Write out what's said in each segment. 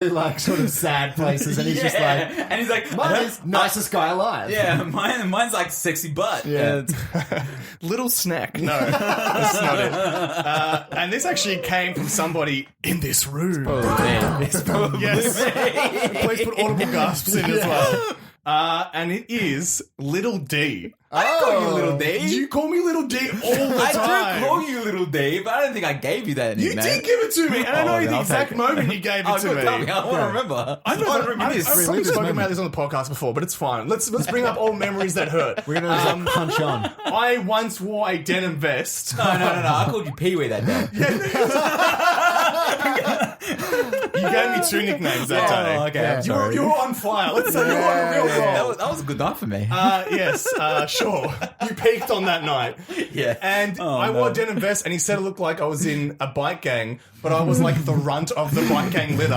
like sort of sad places, and he's just like, and he's like, mine is nicest guy alive. Yeah, mine's like sexy butt. Yeah. Little snack. No, that's not it. And this actually came from somebody in this room. Yes. Please put audible gasps in as well. And it is Little D. I didn't call you Little D. You call me Little D all the I time. do call you Little D, but I don't think I gave you that You nickname. did give it to me, and I know the I'll exact take it. moment you gave it to me. Tell me, I want to remember. I've probably spoken about this on the podcast before, but it's fine. Let's bring up old memories that hurt. We're gonna punch on. I once wore a denim vest. No. I called you Pee Wee that day. You gave me 2 nicknames that day. Oh, okay. I'm sorry. You were on fire. Let's say you were on a real roll. That was a good night for me. Yes, sure. You peaked on that night. Yeah. And I wore a denim vest, and he said it looked like I was in a bike gang, but I was like the runt of the bike gang litter.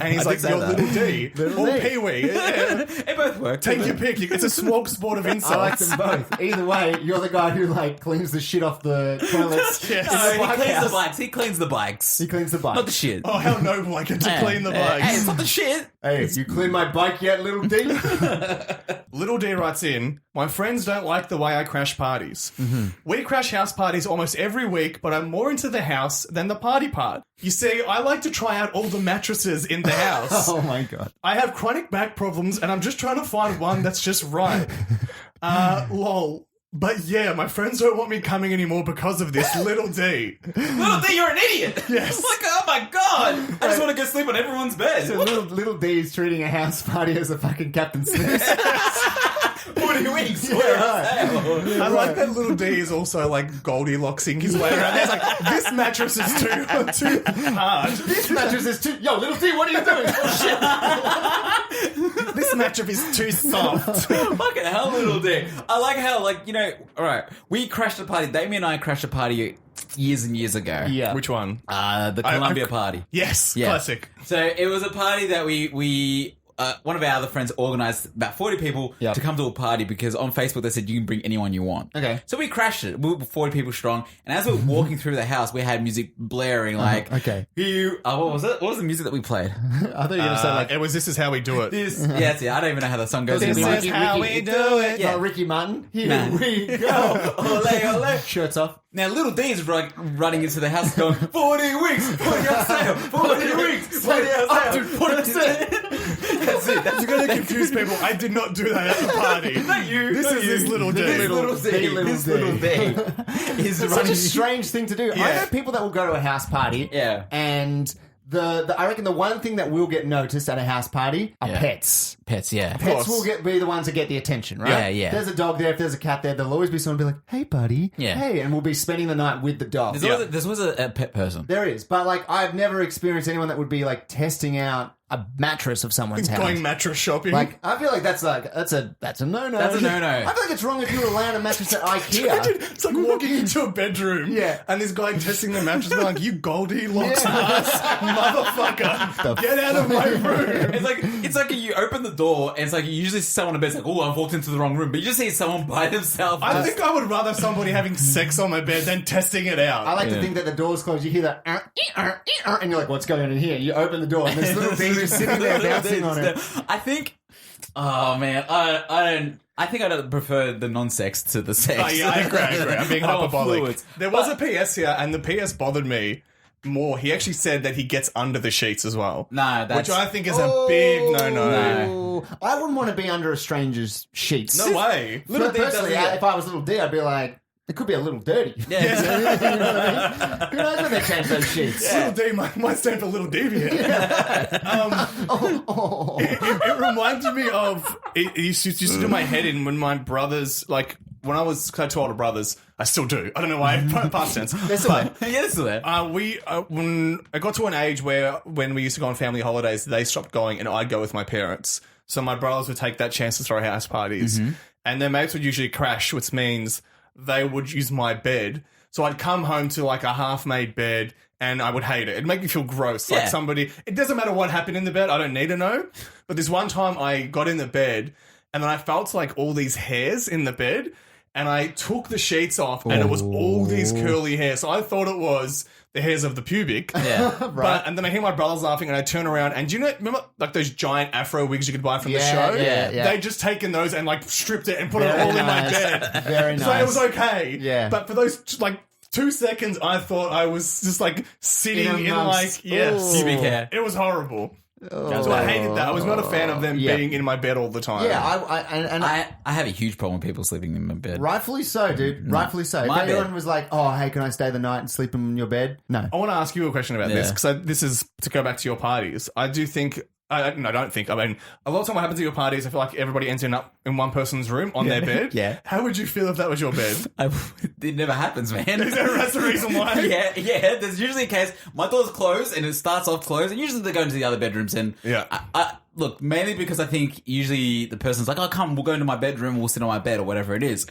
And he's like, you're Little D. Or Pee Wee. It both worked. Take your pick. It's a small sport of insults. I like them both. Either way, you're the guy who like cleans the shit off the toilets. Yes. No, he bike cleans house. the bikes. He cleans the bikes. He cleans the bike. Not the shit. Oh, how noble I get to clean the bikes. Hey, it's not the shit. Hey, you clean my bike yet, Little D? Little D writes in, my friends don't like the way I crash parties. We crash house parties almost every week, but I'm more into the house than the party part. You see, I like to try out all the mattresses in the house. Oh my god. I have chronic back problems, and I'm just trying to find one that's just right. Lol. But yeah, my friends don't want me coming anymore because of this. Little D. Little D, you're an idiot. Yes. Like, oh my god. I just want to go sleep on everyone's bed. So little D is treating a house party as a fucking Captain Smith. 40 weeks. Yeah, right. I like that Little D is also like Goldilocksing his way around. He's like, this mattress is too hard. This mattress is too... Yo, Little D, what are you doing? Oh, shit. This mattress is too soft. Fucking hell, Little D. I like how, like, you know, alright, we crashed a party. Damien and I crashed a party years and years ago. Yeah. Which one? The Columbia party. Yes, Yeah. classic. So it was a party that we one of our other friends organised about 40 people to come to a party because on Facebook they said you can bring anyone you want. Okay. So we crashed it. We were 40 people strong. And as we were walking through the house, we had music blaring like... Okay. What was it? What was the music that we played? I thought you were going to say like... It was This Is How We Do It. Yeah, that's it. I don't even know how the song goes. This anymore. is how we do it. Yeah. Not Ricky Martin. Here Nah. we go. Ole, ole. Shirts off. Now, Little D is running into the house going, 40 weeks, 40 on sale, 40 weeks, 40 on Up to sale. 40%. That's it. That's You're going to confuse people. I did not do that at the party. not you. This not is you. this Little D. This Little D. This Little D. Is It's such a strange thing to do. I Yeah. know people that will go to a house party and... I reckon the one thing that will get noticed at a house party are pets. Pets, yeah. Pets will be the ones that get the attention, right? Yeah, yeah. If there's a dog there, if there's a cat there, there'll always be someone be like, hey, buddy. Yeah. Hey, and we'll be spending the night with the dog. There's always a pet person. There is. But, like, I've never experienced anyone that would be, like, testing out a mattress of someone's house. Going mattress shopping. Like, I feel like that's a no-no. That's a no-no. I feel like it's wrong if you were laying a mattress at IKEA. It's like walking into a bedroom and this guy testing the mattress and like, you Goldilocks ass motherfucker, get out of my room. It's like you open the door and it's like you usually see someone in bed. It's like, oh, I've walked into the wrong room, but you just see someone by themselves. I think I would rather somebody having sex on my bed than testing it out. I like to think that the door's closed. You hear that, and you're like, what's going on in here? You open the door and this little thing just sitting there bouncing on it. I think. Oh man, I think I don't prefer the non-sex to the sex. Oh, yeah, I agree. I'm being I don't want hyperbolic. fluids. There was a PS here, and the PS bothered me more. He actually said that he gets under the sheets as well. No, that's... Which I think is a big no-no. No. I wouldn't want to be under a stranger's sheets. No way. Little D Personally, doesn't get- if I was Little D, I'd be like, it could be a little dirty. Yeah. You know what I mean? Who knows when they change those sheets? Little D might stand for Little Deviant. It reminded me of... It used to do my head in when my brothers... Like, when I was... Cause I had 2 older brothers. I still do. I don't know why. Past tense. They're still there. Yeah, it's still there. When I got to an age where when we used to go on family holidays, they stopped going and I'd go with my parents. So my brothers would take that chance to throw house parties. And their mates would usually crash, which means they would use my bed. So I'd come home to like a half-made bed and I would hate it. It'd make me feel gross. Like somebody... It doesn't matter what happened in the bed. I don't need to know. But this one time I got in the bed and then I felt like all these hairs in the bed. and I took the sheets off, and it was all these curly hair. So I thought it was the hairs of the pubic. Yeah. Right. And then I hear my brothers laughing, and I turn around, and do you know, remember like those giant afro wigs you could buy from the show? Yeah. They just taken those and like stripped it and put it all in my bed. Very nice. So it was okay. Yeah. But for those like 2 seconds, I thought I was just like sitting in amongst- like, yes. Pubic hair. It was horrible. That's So I bad. hated that. I was not a fan of them being in my bed all the time. Yeah, I have a huge problem with people sleeping in my bed. rightfully so, dude. Rightfully so. If My bed. anyone was like, "Oh, hey, can I stay the night and sleep in your bed?" No. I want to ask you a question about this Yeah. because this is to go back to your parties. I do think. I don't think. I mean, a lot of time what happens at your parties, I feel like everybody ends up in one person's room on their bed. Yeah. How would you feel if that was your bed? It never happens, man. That's the reason why. yeah. There's usually a case. My door's closed and it starts off closed, and usually they go into the other bedrooms. And Yeah. I look, mainly because I think usually the person's like, "Oh, come, we'll go into my bedroom, we'll sit on my bed or whatever it is."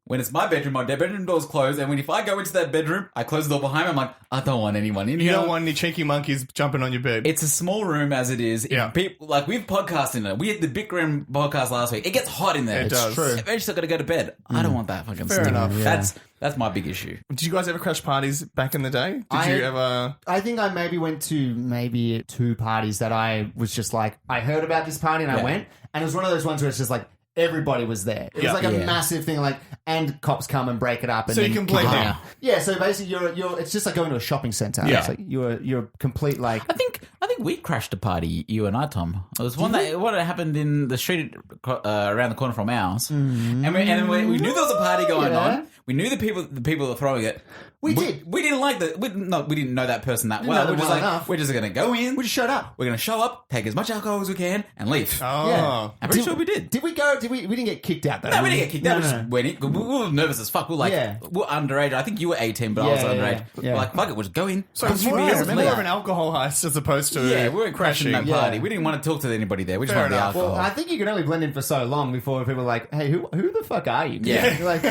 When it's my bedroom door's closed, and if I go into that bedroom, I close the door behind me. I'm like, I don't want anyone in You here. don't want any cheeky monkeys jumping on your bed. It's a small room as it is. Yeah. People, like we've podcasted in it. We had the Big Room podcast last week. It gets hot in there. It does. true. Eventually, got to go to bed. I don't want that fucking Fair stuff. enough. Yeah. That's my big issue. Did you guys ever crash parties back in the day? Did you ever? I think I maybe went to 2 parties that I was just like, I heard about this party and I Yeah. went, and it was one of those ones where it's just like everybody was there. It was Yeah. like a Yeah. massive thing, like, and cops come and break it up, and So you then can blend kick in. out. Yeah, so basically, you're. It's just like going to a shopping center. Yeah. It's like you're complete like. I think we crashed a party, you and I, Tom. It was one that happened in the street around the corner from ours, and we knew there was a party going on. We knew the people that were throwing it. We did. We didn't like the. We didn't know that person that know well. them We're just well like, enough. we're just gonna go in. We just showed up. We're gonna show up, take as much alcohol as we can, and leave. Oh. Yeah. I'm pretty sure we did. Did we go? Did we? We didn't get kicked out though. No, we didn't get kicked out. No, We no. just went in. We were nervous as fuck. We were like, Yeah. we were underage. I think you were 18, but I was Yeah, underage. yeah. We're like, fuck it, we'll just go in. So it's more, of an alcohol heist as opposed to Yeah, we were crashing that Yeah. party. We didn't want to talk to anybody there. We just Fair wanted the enough. alcohol. Well, I think you can only blend in for so long before people are like, "Hey, who the fuck are you?" Yeah. You're like,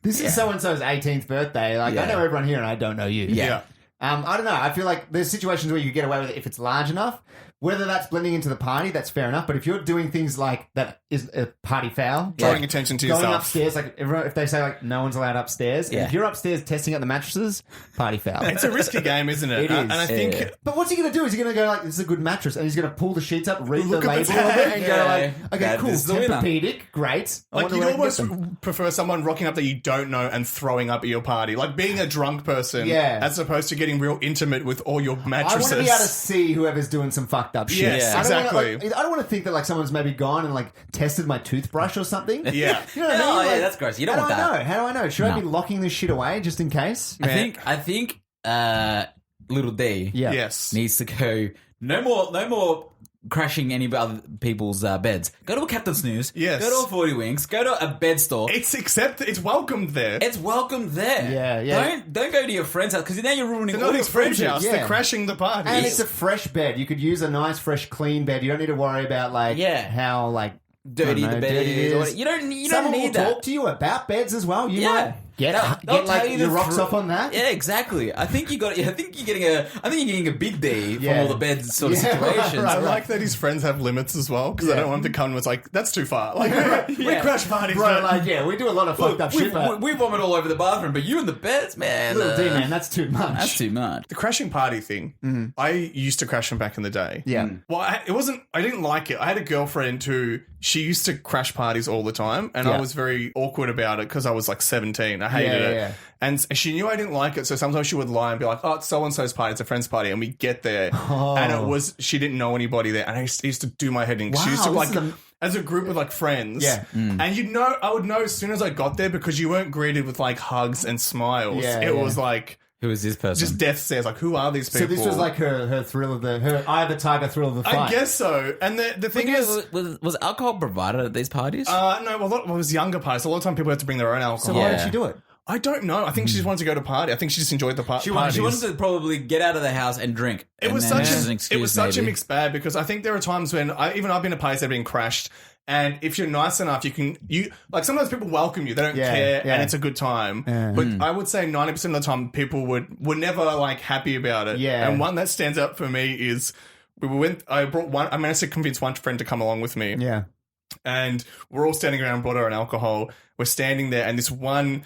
this is so and so's 18th birthday. Like, Yeah. I know everyone here, and I don't know you. Yeah. I don't know. I feel like there's situations where you get away with it if it's large enough. Whether that's blending into the party, that's fair enough. But if you're doing things like that is a party foul, Drawing like attention to going yourself. upstairs, like if they say like no one's allowed upstairs, Yeah. if you're upstairs testing out the mattresses, party foul. It's a risky game, isn't it? It is. And I think Yeah. But what's he going to do? Is he going to go like, this is a good mattress, and he's going to pull the sheets up, read Look the at label the of it, and tag. go Yeah. like, okay, That cool, is the winner. Tempur-Pedic, great. I like wonder you'd where I can almost get them. prefer someone rocking up that you don't know and throwing up at your party, like being a drunk person, Yeah. as opposed to getting real intimate with all your I mattresses. want to be able to see whoever's doing some fucked up shit. Yes, I don't wanna, exactly. I don't want to think that like someone's maybe gone and like tested my toothbrush or something. Yeah. You know what I mean? Oh, yeah, Like, that's gross. You don't how want do I that. know? How do I know? Should I No. be locking this shit away just in case? I think little D Yeah. Yes. needs to go. No more crashing any other people's beds. Go to a Captain Snooze. Yes. Go to a 40 Winks. Go to a bed store. It's welcomed there. It's welcome there. Yeah, yeah. Don't go to your friend's house because now you're ruining They're all not your his friend's friendships. house. Yeah. They're crashing the party. And it's a fresh bed. You could use a nice, fresh, clean bed. You don't need to worry about like Yeah. how like Dirty I don't the know, bed dirty is. it Or is. You don't Someone need will that. talk to you about beds as well. You Yeah. might get They'll like tell you your the rocks tru- off on that. Yeah, exactly. I think you're getting a big D from Yeah. all the bed sort of Yeah, situations. I like that his friends have limits as well because I don't want them to come and it's like, that's too far. Like, we Yeah. crash parties. Bro, don't- like we do a lot of fucked up we, shit. But we vomit all over the bathroom, but you in the beds, man. little D, man, that's too much. That's too much. the crashing party thing, I used to crash them back in the day. Yeah. Well, I didn't like it. I had a girlfriend who, she used to crash parties all the time, and I Yeah. was very awkward about it because I was like 17. I hated Yeah, it. yeah. And she knew I didn't like it, so sometimes she would lie and be like, oh, it's so-and-so's party, it's a friend's party, and we get there, and she didn't know anybody there, and I used to do my head in. She used to Wow, like, this is as a group of like friends, Yeah. and I would know as soon as I got there because you weren't greeted with like hugs and smiles. Yeah, it yeah. was like Who is this person? just death stares. Like, who are these So people? this was like her thrill of her Eye of the Tiger thrill of the fight. I guess so. And the thing is, was alcohol provided at these parties? no, well, it was younger parties. A lot of time people had to bring their own So alcohol. why Yeah. did she do it? I don't know. I think she just wanted to go to party. I think she just enjoyed the she parties. wanted to probably get out of the house and drink. It was and then such this is an a excuse, a maybe. mixed bag because I think there are times when I've been to parties that have been crashed, and if you're nice enough, you like sometimes people welcome you. They don't Yeah, care, yeah. and it's a good time. But I would say 90% of the time, people were never like happy about it. Yeah. And one that stands out for me is I managed to convince one friend to come along with me. Yeah. and we're all standing around water and alcohol. We're standing there, and this one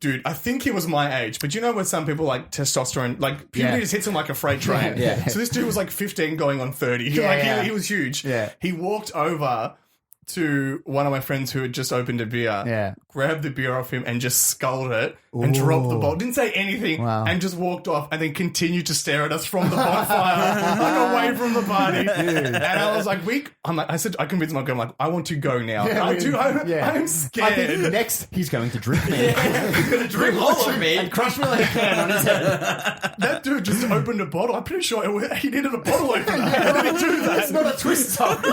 dude, I think he was my age, but you know when some people like testosterone, like puberty just hits them like a freight train. Yeah. So this dude was like 15 going on 30. He was huge. Yeah. He walked over to one of my friends who had just opened a beer, grabbed the beer off him and just sculled it and dropped the bottle. Didn't say anything and just walked off and then continued to stare at us from the bonfire, like away from the party. And I was like, I convinced my girl, I'm like, I want to go now. I'm scared. I think next he's going to drink me. He's going to drink all of me. And crush me like a can on his head. That dude just opened a bottle. I'm pretty sure he needed a bottle opener. How did he do that? It's not a twist top. He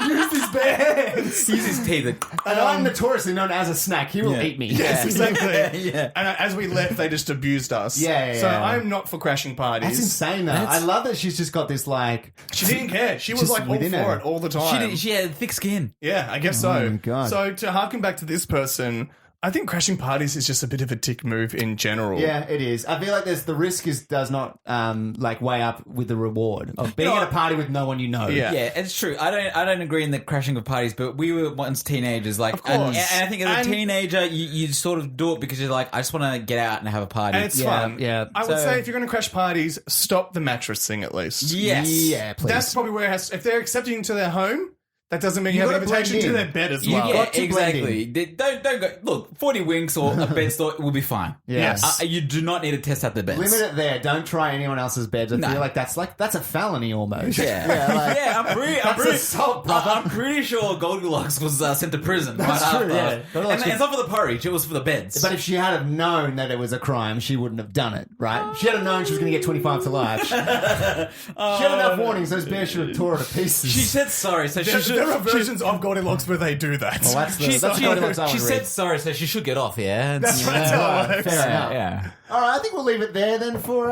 used his bare hands. He used his teeth. And I'm notoriously known as a snack. He will eat me. Yes, exactly. And as we left, they just abused us. So I'm not for crashing parties. That's insane, though. I love that she's just got this, like... She didn't care. She was like all for it all the time. She had thick skin. Yeah, I guess so. my God. So to harken back to this person... I think crashing parties is just a bit of a dick move in general. Yeah, it is. I feel like the risk does not like weigh up with the reward of being at a party with no one you know. Yeah. Yeah, it's true. I don't agree in the crashing of parties, but we were once teenagers, like, Of course. and I think as a teenager, you sort of do it because you're like, I just want to get out and have a party. And it's fun. Yeah. I would say if you're going to crash parties, stop the mattress thing at least. Yes. Yeah, please. That's probably where it has. If they're accepting you to their home, that doesn't mean you have an gotta blend invitation to in. their bed as You well. get exactly. Don't go. Look, 40 winks or a bed store will be fine. Yes. You do not need to test out the beds. Limit it there. Don't try anyone else's beds. I feel like that's a felony almost. Yeah, That's assault, brother. I'm pretty sure Goldilocks was sent to prison. That's right true, after. yeah. And it's not for the porridge; it was for the beds. But if she had have known that it was a crime, she wouldn't have done it, right? She had have known she was going to get 25 to life. She had enough warnings. Those bears should have tore her to pieces. She said sorry, so There are versions of Goldilocks where they do that. Well, that's she Goldilocks I would said read. sorry, so she should get off. Yeah, That's right. How it works. Fair enough. yeah. All right, I think we'll leave it there then for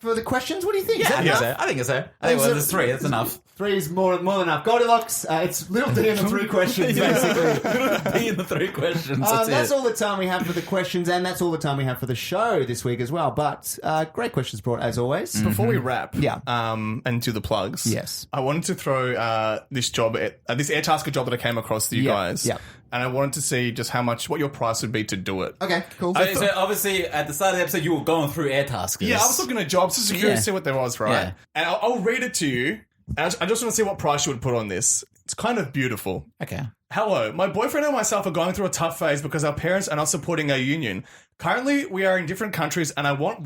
the questions. What do you think? Is that enough? I think so. I think there's 3. That's enough. 3 is more than enough. Goldilocks, it's little D and the 3 questions, basically. Be in the 3 questions. That's All the time we have for the questions, and that's all the time we have for the show this week as well. But great questions brought, as always. Before we wrap, Yeah. and do the plugs. Yes. I wanted to throw this Airtasker job that I came across to you guys. Yeah. And I wanted to see just what your price would be to do it. Okay, cool. So obviously, at the start of the episode, you were going through Airtaskers. Yeah, I was looking at jobs just curious to see what there was, right? Yeah. And I'll read it to you. And I just want to see what price you would put on this. It's kind of beautiful. Okay. Hello, my boyfriend and myself are going through a tough phase because our parents are not supporting our union. Currently, we are in different countries and I want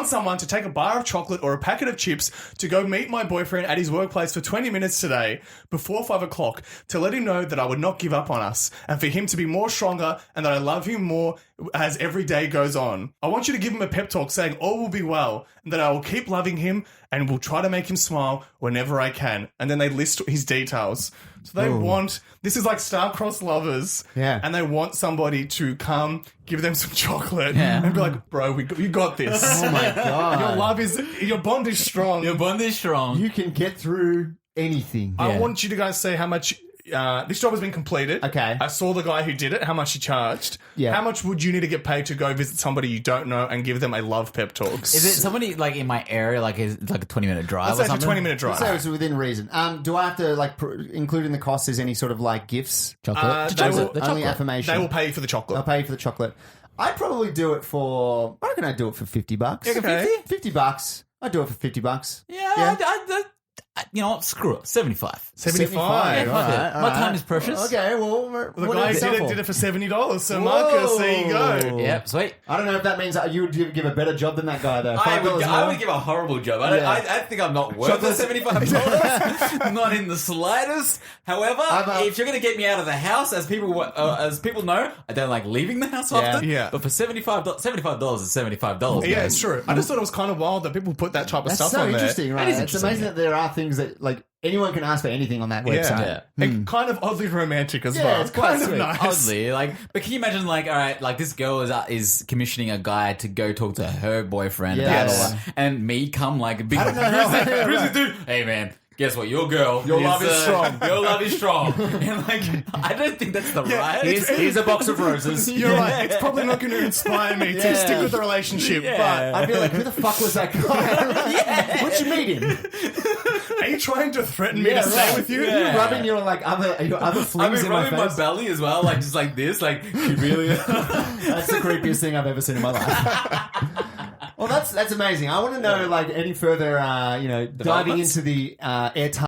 someone to take a bar of chocolate or a packet of chips to go meet my boyfriend at his workplace for 20 minutes today before 5 o'clock to let him know that I would not give up on us and for him to be more stronger and that I love him more as every day goes on. I want you to give him a pep talk saying all will be well and that I will keep loving him and will try to make him smile whenever I can. And then they list his details. So they want, this is like star-crossed lovers. Yeah. And they want somebody to come, give them some chocolate and be like, bro, you got this. Oh my God. Your bond is strong. Your bond is strong. You can get through anything. I want you to guys say how much, this job has been completed. Okay. I saw the guy who did it, how much he charged. Yeah. How much would you need to get paid to go visit somebody you don't know and give them a love pep talk? Is it somebody like in my area, like is it like a 20-minute drive Let's or say it's a something? 20-minute drive. So it's within reason. Do I have to include in the cost is any sort of like gifts? Chocolate. Only affirmation. They will pay you for the chocolate. I'll pay you for the chocolate. I'd probably do it for. I reckon I'd do it for $50. Okay. $50. I'd do it for $50. Yeah. You know what? Screw it. 75. 75. Yeah, fuck All it. right, My time is precious. Okay, well, The guy who did it for $70. So Marcus, there you go. Yep, sweet. I don't know if that means that you would give a better job than that guy, though. I $5 would more. give a horrible job. I think I'm not worth the $75. Not in the slightest. However, if you're going to get me out of the house, as people know, I don't like leaving the house often. Yeah. But for $75 is $75. Yeah, it's true. I just thought it was kind of wild that people put that type of That's stuff so on there. interesting, right? That is It's interesting, amazing that there are things that, like, anyone can ask for anything on that website. Yeah. And kind of oddly romantic as Yeah, well. it's quite kind sweet. of nice. Oddly, but can you imagine, like, all right, like this girl is commissioning a guy to go talk to her boyfriend, Yes. and me come like a big I don't know how- grizzly dude. Hey man, guess what? Your girl, Your love is strong. Your love is strong. And like, I don't think that's the right. Here's a box of roses. You're right. It's probably not going to inspire me to stick with the relationship. Yeah. But I'd be like, who the fuck was that guy? Where'd you meet him? are you trying to threaten me Yeah, to stay right. with you? Yeah. You're rubbing your other flings I've been in my rubbing my face. belly as well, like just like this, like you really. That's the creepiest thing I've ever seen in my life. Well, that's amazing. I want to know like any further, diving Developments? into the airtight